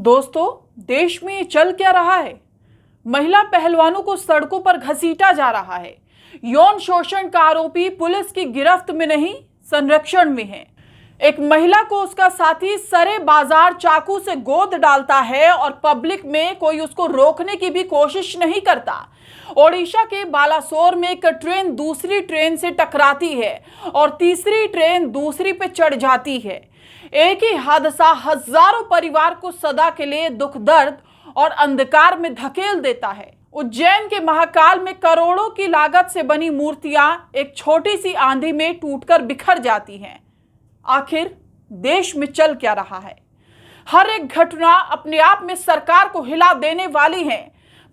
दोस्तों, देश में चल क्या रहा है? महिला पहलवानों को सड़कों पर घसीटा जा रहा है। यौन शोषण का आरोपी पुलिस की गिरफ्त में नहीं, संरक्षण में है। एक महिला को उसका साथी सरे बाजार चाकू से गोद डालता है और पब्लिक में कोई उसको रोकने की भी कोशिश नहीं करता। ओडिशा के बालासोर में एक ट्रेन दूसरी ट्रेन से टकराती है और तीसरी ट्रेन दूसरी पे चढ़ जाती है। एक ही हादसा हजारों परिवार को सदा के लिए दुख, दर्द और अंधकार में धकेल देता है। उज्जैन के महाकाल में करोड़ों की लागत से बनी मूर्तियां एक छोटी सी आंधी में टूटकर बिखर जाती हैं। आखिर देश में चल क्या रहा है? हर एक घटना अपने आप में सरकार को हिला देने वाली है,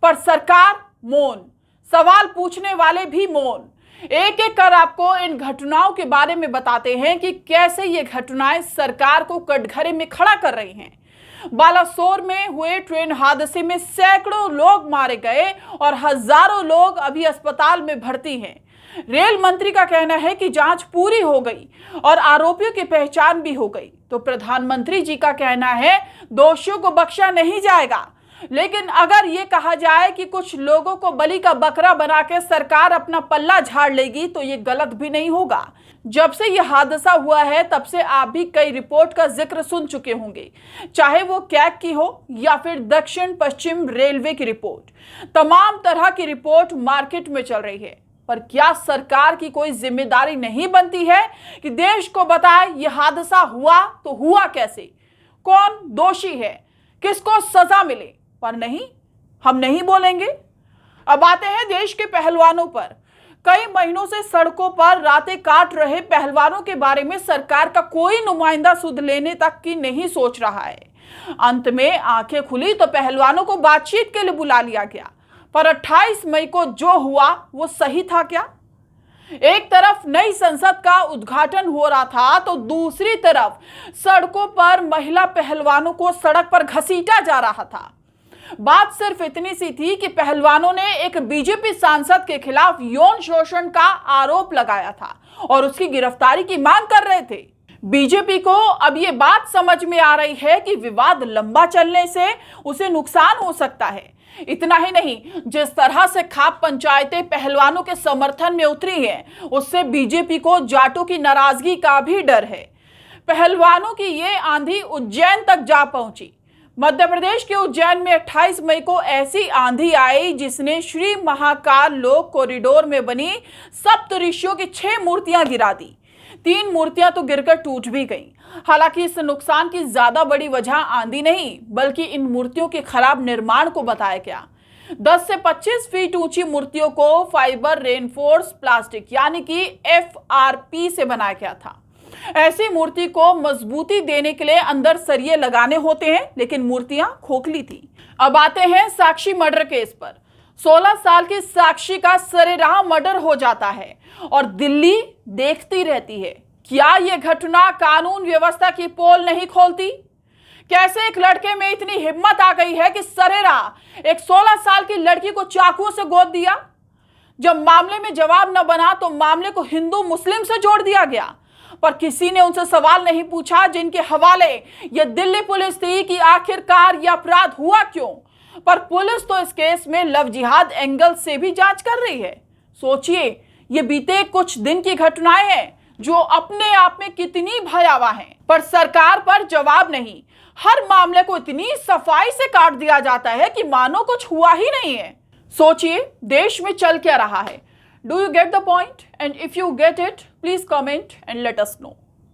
पर सरकार मौन, सवाल पूछने वाले भी मौन। एक एक कर आपको इन घटनाओं के बारे में बताते हैं कि कैसे ये घटनाएं सरकार को कटघरे में खड़ा कर रही हैं। बालासोर में हुए ट्रेन हादसे में सैकड़ों लोग मारे गए और हजारों लोग अभी अस्पताल में भर्ती हैं। रेल मंत्री का कहना है कि जांच पूरी हो गई और आरोपियों की पहचान भी हो गई, तो प्रधानमंत्री जी का कहना है दोषियों को बख्शा नहीं जाएगा। लेकिन अगर ये कहा जाए कि कुछ लोगों को बलि का बकरा बना के सरकार अपना पल्ला झाड़ लेगी, तो ये गलत भी नहीं होगा। जब से यह हादसा हुआ है तब से आप भी कई रिपोर्ट का जिक्र सुन चुके होंगे, चाहे वो कैग की हो या फिर दक्षिण पश्चिम रेलवे की रिपोर्ट। तमाम तरह की रिपोर्ट मार्केट में चल रही है, पर क्या सरकार की कोई जिम्मेदारी नहीं बनती है कि देश को बताए यह हादसा हुआ तो हुआ कैसे, कौन दोषी है, किसको सजा मिले? पर नहीं, हम नहीं बोलेंगे। अब आते हैं देश के पहलवानों पर। कई महीनों से सड़कों पर रातें काट रहे पहलवानों के बारे में सरकार का कोई नुमाइंदा सुध लेने तक की नहीं सोच रहा है। अंत में आंखें खुली तो पहलवानों को बातचीत के लिए बुला लिया गया, पर 28 मई को जो हुआ वो सही था क्या? एक तरफ नई संसद का उद्घाटन हो रहा था तो दूसरी तरफ सड़कों पर महिला पहलवानों को सड़क पर घसीटा जा रहा था। बात सिर्फ इतनी सी थी कि पहलवानों ने एक बीजेपी सांसद के खिलाफ यौन शोषण का आरोप लगाया था और उसकी गिरफ्तारी की मांग कर रहे थे। बीजेपी को अब ये बात समझ में आ रही है कि विवाद लंबा चलने से उसे नुकसान हो सकता है। इतना ही नहीं, जिस तरह से खाप पंचायतें पहलवानों के समर्थन में उतरी हैं, उससे बीजेपी को जाटों की नाराजगी का भी डर है। पहलवानों की ये आंधी उज्जैन तक जा पहुंची। मध्य प्रदेश के उज्जैन में 28 मई को ऐसी आंधी आई जिसने श्री महाकाल लोक कॉरिडोर में बनी सप्तऋषियों की 6 मूर्तियां गिरा दी। 3 मूर्तियां तो गिरकर टूट भी गईं। हालांकि इस नुकसान की ज्यादा बड़ी वजह आंधी नहीं, बल्कि इन मूर्तियों के खराब निर्माण को बताया गया। 10 से 25 फीट ऊंची मूर्तियों को फाइबर रेनफोर्स प्लास्टिक यानी कि FRP से बनाया गया था। ऐसी मूर्ति को मजबूती देने के लिए अंदर सरिये लगाने होते हैं, लेकिन मूर्तियां खोखली थी। अब आते हैं साक्षी मर्डर केस पर। 16 साल की साक्षी का सरेराह मर्डर हो जाता है और दिल्ली देखती रहती है। क्या यह घटना कानून व्यवस्था की पोल नहीं खोलती? कैसे एक लड़के में इतनी हिम्मत आ गई है कि सरेराह एक 16 साल की लड़की को चाकू से गोद दिया? जब मामले में जवाब न बना तो मामले को हिंदू मुस्लिम से जोड़ दिया गया, पर किसी ने उनसे सवाल नहीं पूछा जिनके हवाले यह दिल्ली पुलिस थी कि आखिरकार यह अपराध हुआ क्यों। पर पुलिस तो इस केस में लव जिहाद एंगल से भी जांच कर रही है। सोचिए, ये बीते कुछ दिन की घटनाएं हैं जो अपने आप में कितनी भयावह हैं, पर सरकार पर जवाब नहीं। हर मामले को इतनी सफाई से काट दिया जाता है कि मानो कुछ हुआ ही नहीं है। सोचिए, देश में चल क्या रहा है? Do you get the point? And if you get it, please comment and let us know.